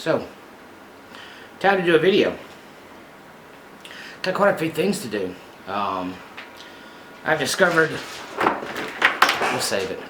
So, time to do a video. Got quite a few things to do. I've discovered, we'll save it.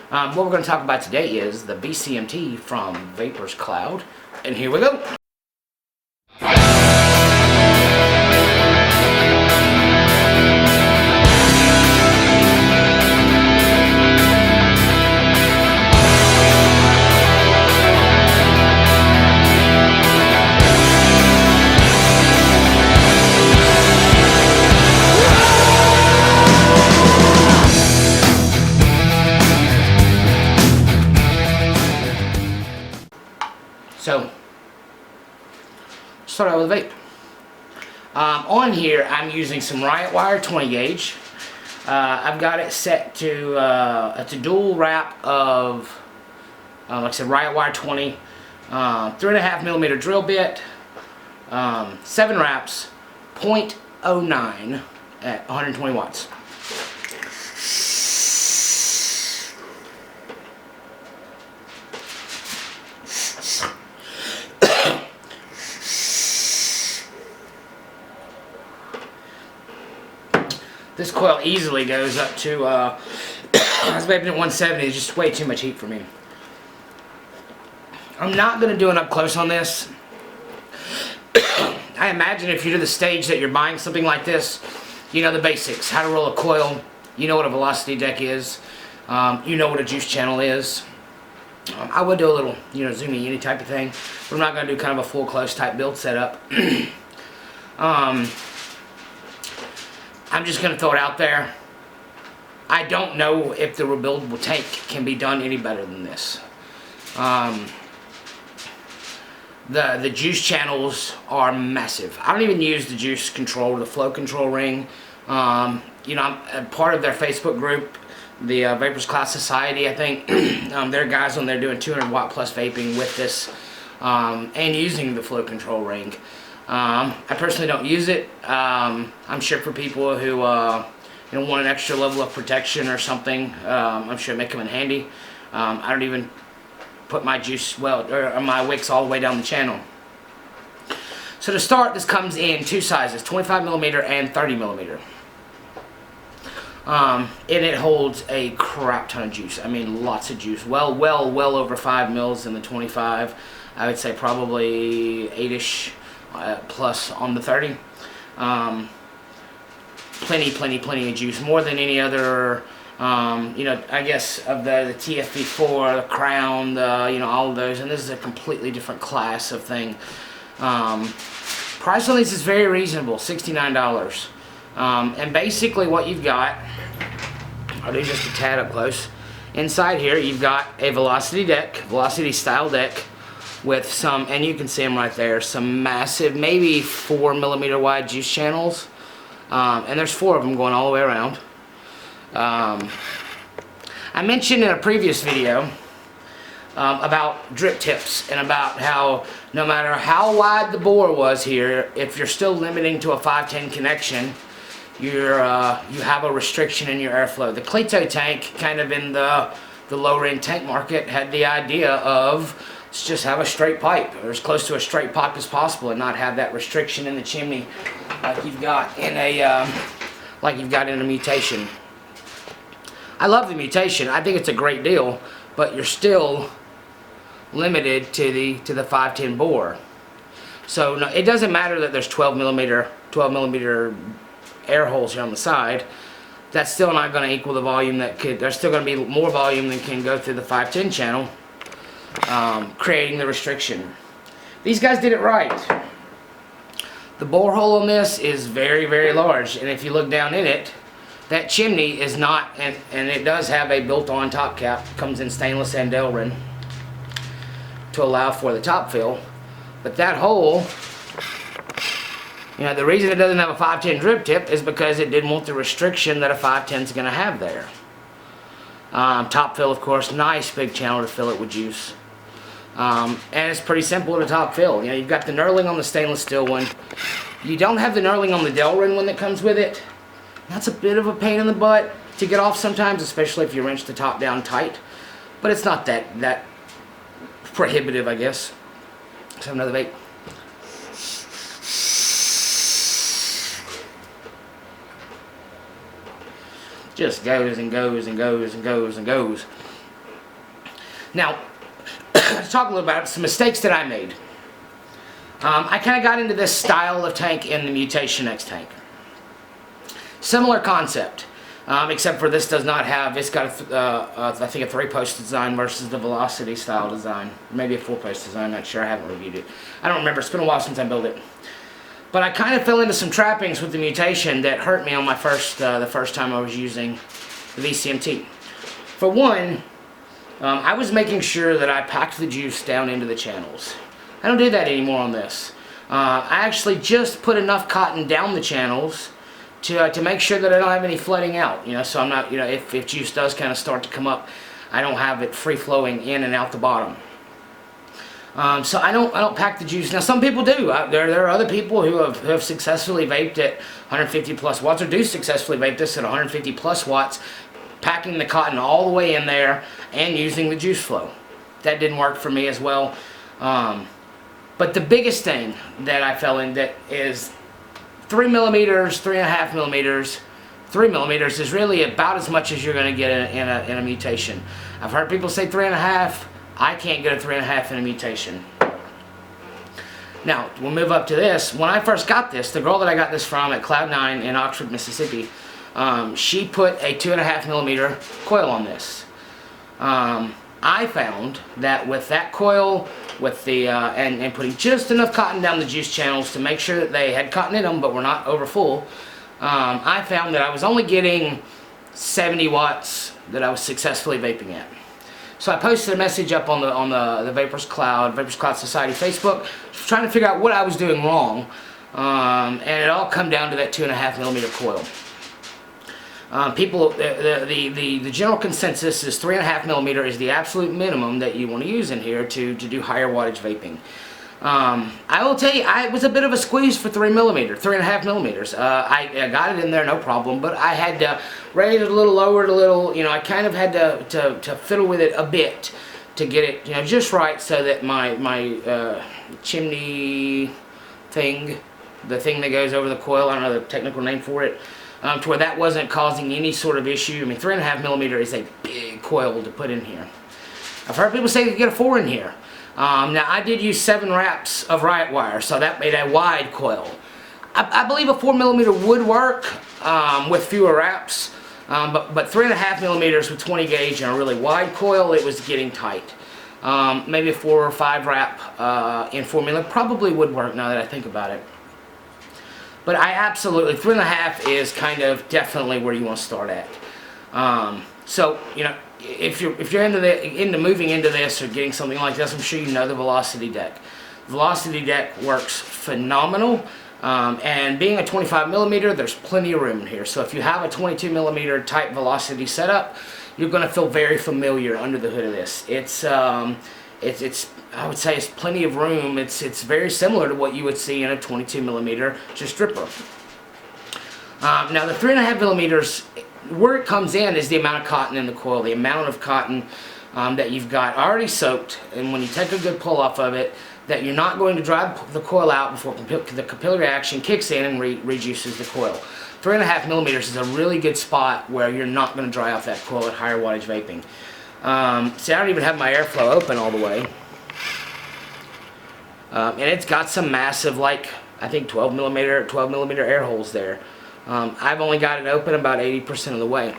What we're going to talk about today is the VCMT from VaperzCloud, and here we go. So, start out with a vape. On here, I'm using some Riot Wire 20 gauge. I've got it set to it's a dual wrap of, like I said, Riot Wire 20, 3.5 millimeter drill bit, 7 wraps, 0.09 at 120 watts. This coil easily goes up to, I was vaping at 170, it's just way too much heat for me. I'm not going to do an up close on this. I imagine if you're to the stage that you're buying something like this, you know the basics, how to roll a coil, you know what a velocity deck is, you know what a juice channel is. I would do a little, zoomy any type of thing, but I'm not going to do kind of a full close type build setup. I'm just going to throw it out there. I don't know if the rebuildable tank can be done any better than this. The juice channels are massive. I don't even use the juice control, the flow control ring. I'm a part of their Facebook group, the VaperzCloud Society, I think. There are guys on there doing 200 watt plus vaping with this and using the flow control ring. I personally don't use it. I'm sure for people who want an extra level of protection or something, I'm sure it'd make them in handy. I don't even put my juice or my wicks all the way down the channel. So to start, this comes in two sizes, 25 millimeter and 30 millimeter. And it holds a crap ton of juice. I mean, lots of juice. Well over 5 mils in the 25. I would say probably 8-ish. Plus on the 30. Plenty of juice, more than any other, I guess of the TFV4, the Crown, all of those, and this is a completely different class of thing. Price on these is very reasonable, $69. And basically what you've got, I'll do just a tad up close. Inside here you've got a velocity style deck, with some, and you can see them right there, some massive, maybe 4 millimeter wide juice channels, and there's 4 of them going all the way around. I mentioned in a previous video about drip tips and about how no matter how wide the bore was here, if you're still limiting to a 510 connection, you have a restriction in your airflow. The Cleto tank, kind of in the lower end tank market, had the idea of let's just have a straight pipe, or as close to a straight pipe as possible, and not have that restriction in the chimney like you've got in a mutation. I love the mutation. I think it's a great deal, but you're still limited to the 510 bore. So no, it doesn't matter that there's 12 millimeter air holes here on the side. That's still not going to equal the volume that could. There's still going to be more volume than can go through the 510 channel. Creating the restriction. These guys did it right. The bore hole on this is very large, and if you look down in it, that chimney is not, and it does have a built-on top cap. Comes in stainless and Delrin to allow for the top fill, but that hole, the reason it doesn't have a 510 drip tip is because it didn't want the restriction that a 510 is going to have there. Top fill, of course, nice big channel to fill it with juice. And it's pretty simple to top fill. You've got the knurling on the stainless steel one. You don't have the knurling on the Delrin one that comes with it. That's a bit of a pain in the butt to get off sometimes, especially if you wrench the top down tight. But it's not that prohibitive, I guess. Let's have another vape. Just goes and goes and goes and goes and goes. Now, let's talk a little about some mistakes that I made. I kind of got into this style of tank in the Mutation X tank. Similar concept, except for this does not have, it's got I think a 3-post design versus the Velocity style design. Maybe a 4-post design, I'm not sure, I haven't reviewed it. I don't remember, it's been a while since I built it. But I kind of fell into some trappings with the Mutation that hurt me on my the first time I was using the VCMT. For one, I was making sure that I packed the juice down into the channels. I don't do that anymore on this. I actually just put enough cotton down the channels to make sure that I don't have any flooding out. You know, so I'm not, you know, if juice does kind of start to come up, I don't have it free flowing in and out the bottom. So I don't pack the juice. Now some people do. There are other people who have successfully vaped at 150 plus watts, or do successfully vape this at 150 plus watts, packing the cotton all the way in there and using the juice flow. That didn't work for me as well. But the biggest thing that I fell in that is 3 millimeters, 3.5 millimeters. 3 millimeters is really about as much as you're going to get in a Mutation. I've heard people say 3.5. I can't get a 3.5 in a Mutation. Now, we'll move up to this. When I first got this, the girl that I got this from at Cloud9 in Oxford, Mississippi, she put a 2.5 millimeter coil on this. I found that with that coil, with the and putting just enough cotton down the juice channels to make sure that they had cotton in them but were not over full, I found that I was only getting 70 watts that I was successfully vaping at. So I posted a message up on the VaperzCloud Society Facebook, trying to figure out what I was doing wrong, and it all come down to that 2.5 millimeter coil. The general consensus is 3.5 millimeter is the absolute minimum that you want to use in here to do higher wattage vaping. I will tell you, I was a bit of a squeeze for 3.5 millimeters. I got it in there, no problem, but I had to raise it a little, lower it a little. You know, I kind of had to fiddle with it a bit to get it, you know, just right, so that my chimney thing, the thing that goes over the coil, I don't know the technical name for it, to where that wasn't causing any sort of issue. I mean, 3.5 millimeter is a big coil to put in here. I've heard people say you can get a 4 in here. Now, I did use 7 wraps of riot wire, so that made a wide coil. I believe a 4 millimeter would work with fewer wraps, but 3.5 millimeters with 20 gauge and a really wide coil, it was getting tight. Maybe a 4 or 5 wrap in 4 millimeter probably would work, now that I think about it. But I absolutely, 3.5 is kind of definitely where you want to start at. So, you know, if you're into moving into this or getting something like this, I'm sure you know the Velocity deck. Velocity deck works phenomenal, and being a 25 millimeter, there's plenty of room in here. So if you have a 22 millimeter type Velocity setup, you're going to feel very familiar under the hood of this. It's I would say it's plenty of room. It's very similar to what you would see in a 22 millimeter just stripper. Now the 3.5 millimeters, where it comes in is the amount of cotton in the coil, the amount of cotton that you've got already soaked, and when you take a good pull off of it, that you're not going to dry the coil out before the capillary action kicks in and rejuices the coil. 3.5 millimeters is a really good spot where you're not going to dry off that coil at higher wattage vaping. See, I don't even have my airflow open all the way. And it's got some massive, like, I think 12 millimeter air holes there. I've only got it open about 80% of the way.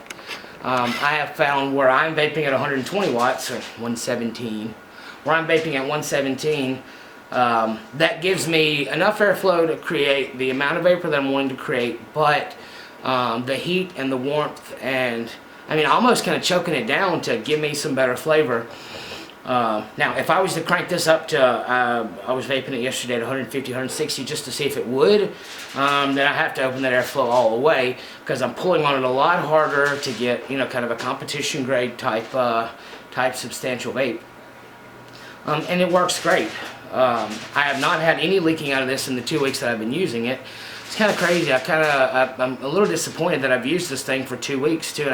I have found where I'm vaping at 120 watts, or 117, where I'm vaping at 117, that gives me enough airflow to create the amount of vapor that I'm wanting to create, but the heat and the warmth, and I mean, almost kind of choking it down to give me some better flavor. Now, if I was to crank this up to, I was vaping it yesterday at 150, 160 just to see if it would, then I have to open that airflow all the way, because I'm pulling on it a lot harder to get, you know, kind of a competition grade type substantial vape. And it works great. I have not had any leaking out of this in the 2 weeks that I've been using it. It's kind of crazy. I'm a little disappointed that I've used this thing for 2 weeks, 2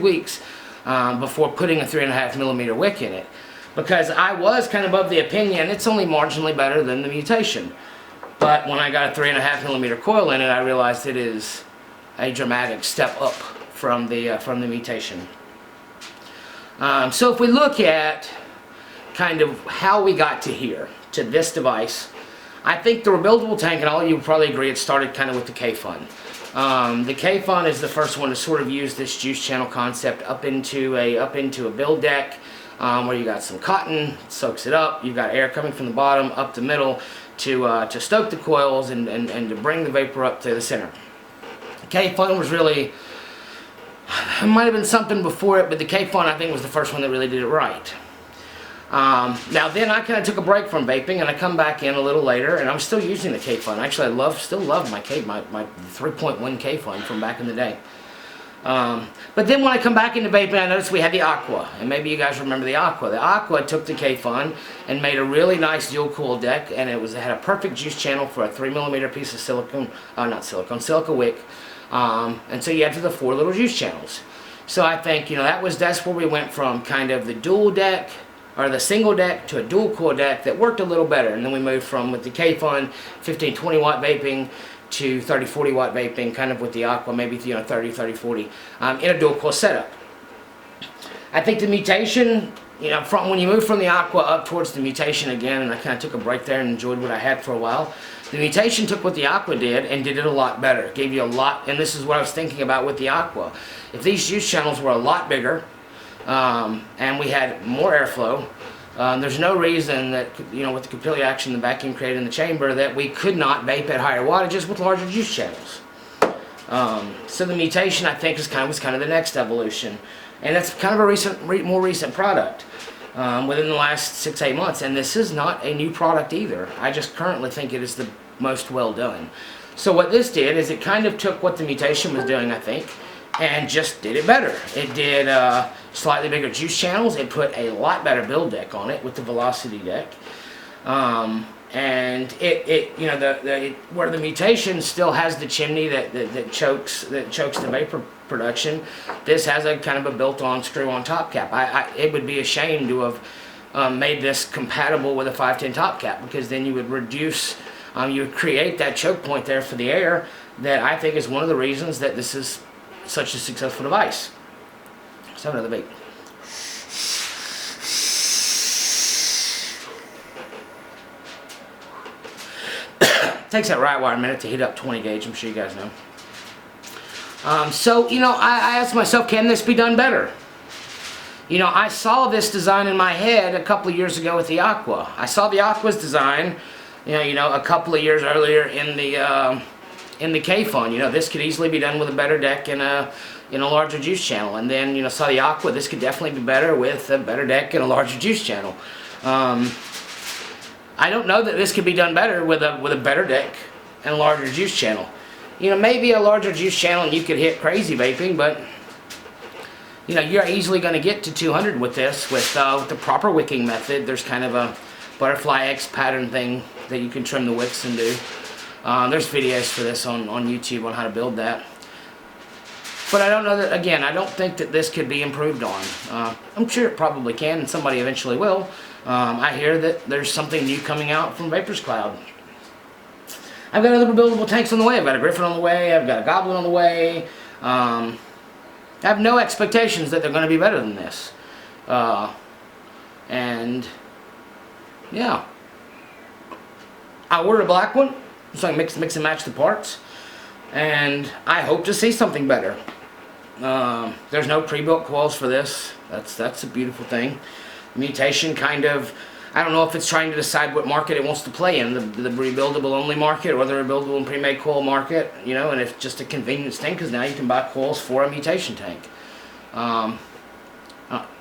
weeks, before putting a 3.5 millimeter wick in it. because I was kind of the opinion it's only marginally better than the Mutation. But when I got a 3.5mm coil in it, I realized it is a dramatic step up from the Mutation. So if we look at kind of how we got to here, to this device, I think the rebuildable tank, and all of you will probably agree, it started kind of with the K-Fun. The K-Fun is the first one to sort of use this juice channel concept up into a build deck, where you got some cotton, soaks it up, you've got air coming from the bottom up the middle to stoke the coils and to bring the vapor up to the center. K-Fun was really, it might have been something before it, but the K-Fun I think was the first one that really did it right. Now then I kind of took a break from vaping, and I come back in a little later, and I'm still using the K-Fun. Actually, I still love my 3.1 K-Fun from back in the day. But then when I come back into vaping, I noticed we had the Aqua, and maybe you guys remember the Aqua. The Aqua took the K-Fun and made a really nice dual cool deck, and it had a perfect juice channel for a 3mm piece of silica wick, and so you had the 4 little juice channels. So I think, you know, that's where we went from kind of the dual deck, or the single deck, to a dual core deck that worked a little better. And then we moved from, with the K-Fun, 15-20 watt vaping to 30-40 watt vaping, kind of with the Aqua, maybe, you know, 30-40, in a dual core setup. I think the Mutation, you know, when you move from the Aqua up towards the Mutation again, and I kind of took a break there and enjoyed what I had for a while, the Mutation took what the Aqua did and did it a lot better. It gave you a lot, and this is what I was thinking about with the Aqua. If these juice channels were a lot bigger, and we had more airflow, there's no reason that, you know, with the capillary action the vacuum created in the chamber, that we could not vape at higher wattages with larger juice channels. So the Mutation, I think, was kind of the next evolution, and that's kind of a more recent product within the last 6-8 months. And this is not a new product either. I just currently think it is the most well done. So what this did is it kind of took what the Mutation was doing, I think, and just did it better. It did slightly bigger juice channels. It put a lot better build deck on it with the Velocity deck, and it you know, where the Mutation still has the chimney that chokes the vapor production, this has a kind of a built-on screw-on top cap. It would be a shame to have made this compatible with a 510 top cap, because then you would reduce, you would create that choke point there for the air that I think is one of the reasons that this is such a successful device. Let's have another vape. Takes that right wire a minute to heat up 20 gauge, I'm sure you guys know. So, you know, I asked myself, can this be done better? You know, I saw this design in my head a couple of years ago with the Aqua. I saw the Aqua's design, you know, a couple of years earlier in the K-Fun. You know, this could easily be done with a better deck and a larger juice channel. And then, you know, saw the Aqua, this could definitely be better with a better deck and a larger juice channel. I don't know that this could be done better with a better deck and a larger juice channel. You know, maybe a larger juice channel and you could hit crazy vaping, but you know, you're easily going to get to 200 with this with the proper wicking method. There's kind of a butterfly X pattern thing that you can trim the wicks and do. There's videos for this on YouTube on how to build that. But I don't know that, again, I don't think that this could be improved on. I'm sure it probably can, and somebody eventually will. I hear that there's something new coming out from VaperzCloud. I've got other rebuildable tanks on the way. I've got a Griffin on the way. I've got a Goblin on the way. I have no expectations that they're going to be better than this. And, yeah. I ordered a black one, so I can mix and match the parts. And I hope to see something better. There's no pre-built coils for this. That's a beautiful thing. Mutation kind of, I don't know if it's trying to decide what market it wants to play in, the rebuildable only market or the rebuildable and pre-made coil market, you know, and it's just a convenience thing because now you can buy coils for a Mutation tank.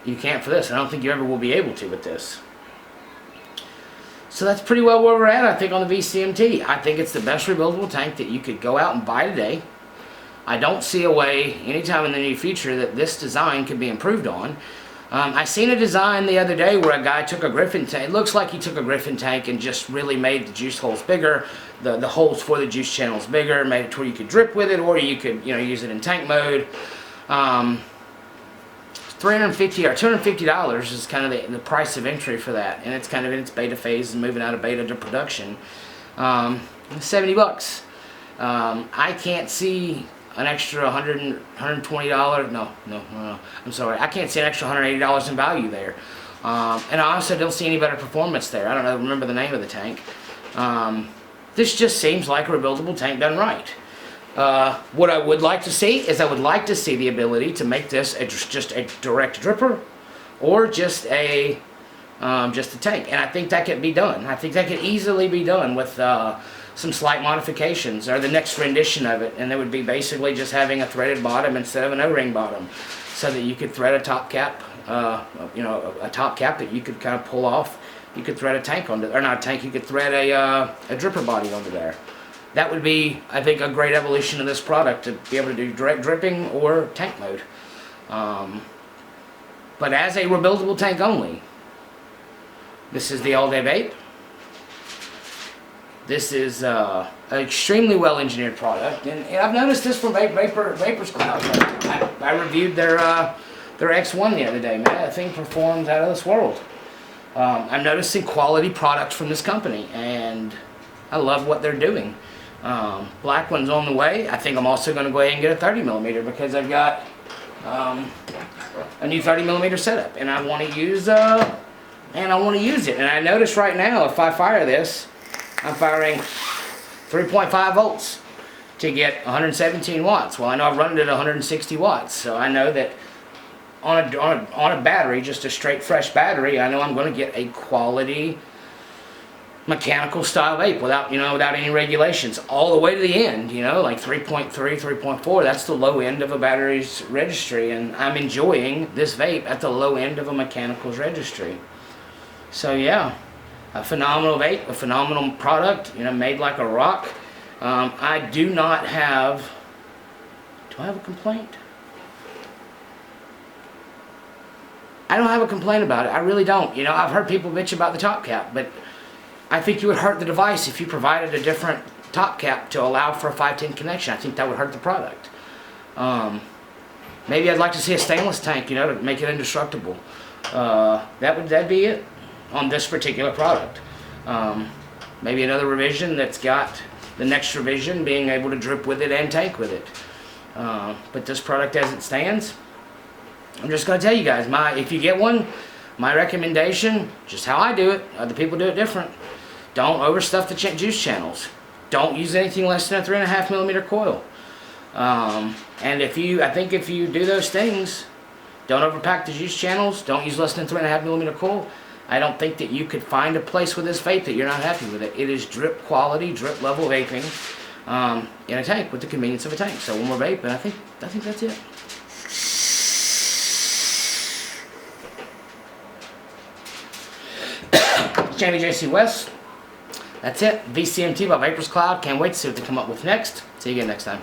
You can't for this. I don't think you ever will be able to with this. So that's pretty well where we're at, I think, on the VCMT. I think it's the best rebuildable tank that you could go out and buy today. I don't see a way anytime in the near future that this design could be improved on. I seen a design the other day where a guy took a Griffin tank. It looks like he took a Griffin tank and just really made the juice holes bigger, the holes for the juice channels bigger, made it to where you could drip with it, or you could, you know, use it in tank mode. $350 or $250 is kind of the price of entry for that, and it's kind of in its beta phase and moving out of beta to production. $70. I can't see an extra $120. No, I'm sorry. I can't see an extra $180 in value there. And I also don't see any better performance there. I don't know, remember the name of the tank. This just seems like a rebuildable tank done right. What I would like to see is I would like to see the ability to make this just a direct dripper or just a tank. And I think that could be done. I think that could easily be done with some slight modifications or the next rendition of it. And that would be basically just having a threaded bottom instead of an O-ring bottom, so that you could thread a top cap, a top cap that you could kind of pull off. You could thread a tank onto, or not a tank, you could thread a dripper body onto there. That would be, I think, a great evolution of this product, to be able to do direct dripping or tank mode. But as a rebuildable tank only, this is the All Day Vape. This is an extremely well engineered product, and I've noticed this from VaperzCloud. I reviewed their X1 the other day. Man, that thing performs out of this world. I'm noticing quality products from this company, and I love what they're doing. Black one's on the way. I think I'm also going to go ahead and get a 30mm because I've got a new 30mm setup, and I want to use it. And I notice right now, if I fire this, I'm firing 3.5 volts to get 117 watts. Well, I know I've run it at 160 watts, so I know that on a battery, just a straight fresh battery, I know I'm going to get a quality mechanical style vape without any regulations all the way to the end, like 3.3, 3.4. That's the low end of a battery's registry, and I'm enjoying this vape at the low end of a mechanical's registry. So yeah, a phenomenal vape, a phenomenal product, made like a rock. I do not have, do I have a complaint? I don't have a complaint about it. I really don't. I've heard people bitch about the top cap, but I think you would hurt the device if you provided a different top cap to allow for a 510 connection. I think that would hurt the product. Maybe I'd like to see a stainless tank, to make it indestructible. That'd be it on this particular product. Maybe another revision that's got the next revision being able to drip with it and tank with it. But this product as it stands, I'm just going to tell you guys, if you get one, my recommendation, just how I do it, other people do it different. Don't overstuff the juice channels. Don't use anything less than a 3.5mm coil. And I think if you do those things, don't overpack the juice channels, don't use less than 3.5mm coil, I don't think that you could find a place with this vape that you're not happy with it. It is drip quality, drip level vaping in a tank with the convenience of a tank. So one more vape, and I think that's it. Jamie JC West. That's it. VCMT by VaperzCloud. Can't wait to see what they come up with next. See you again next time.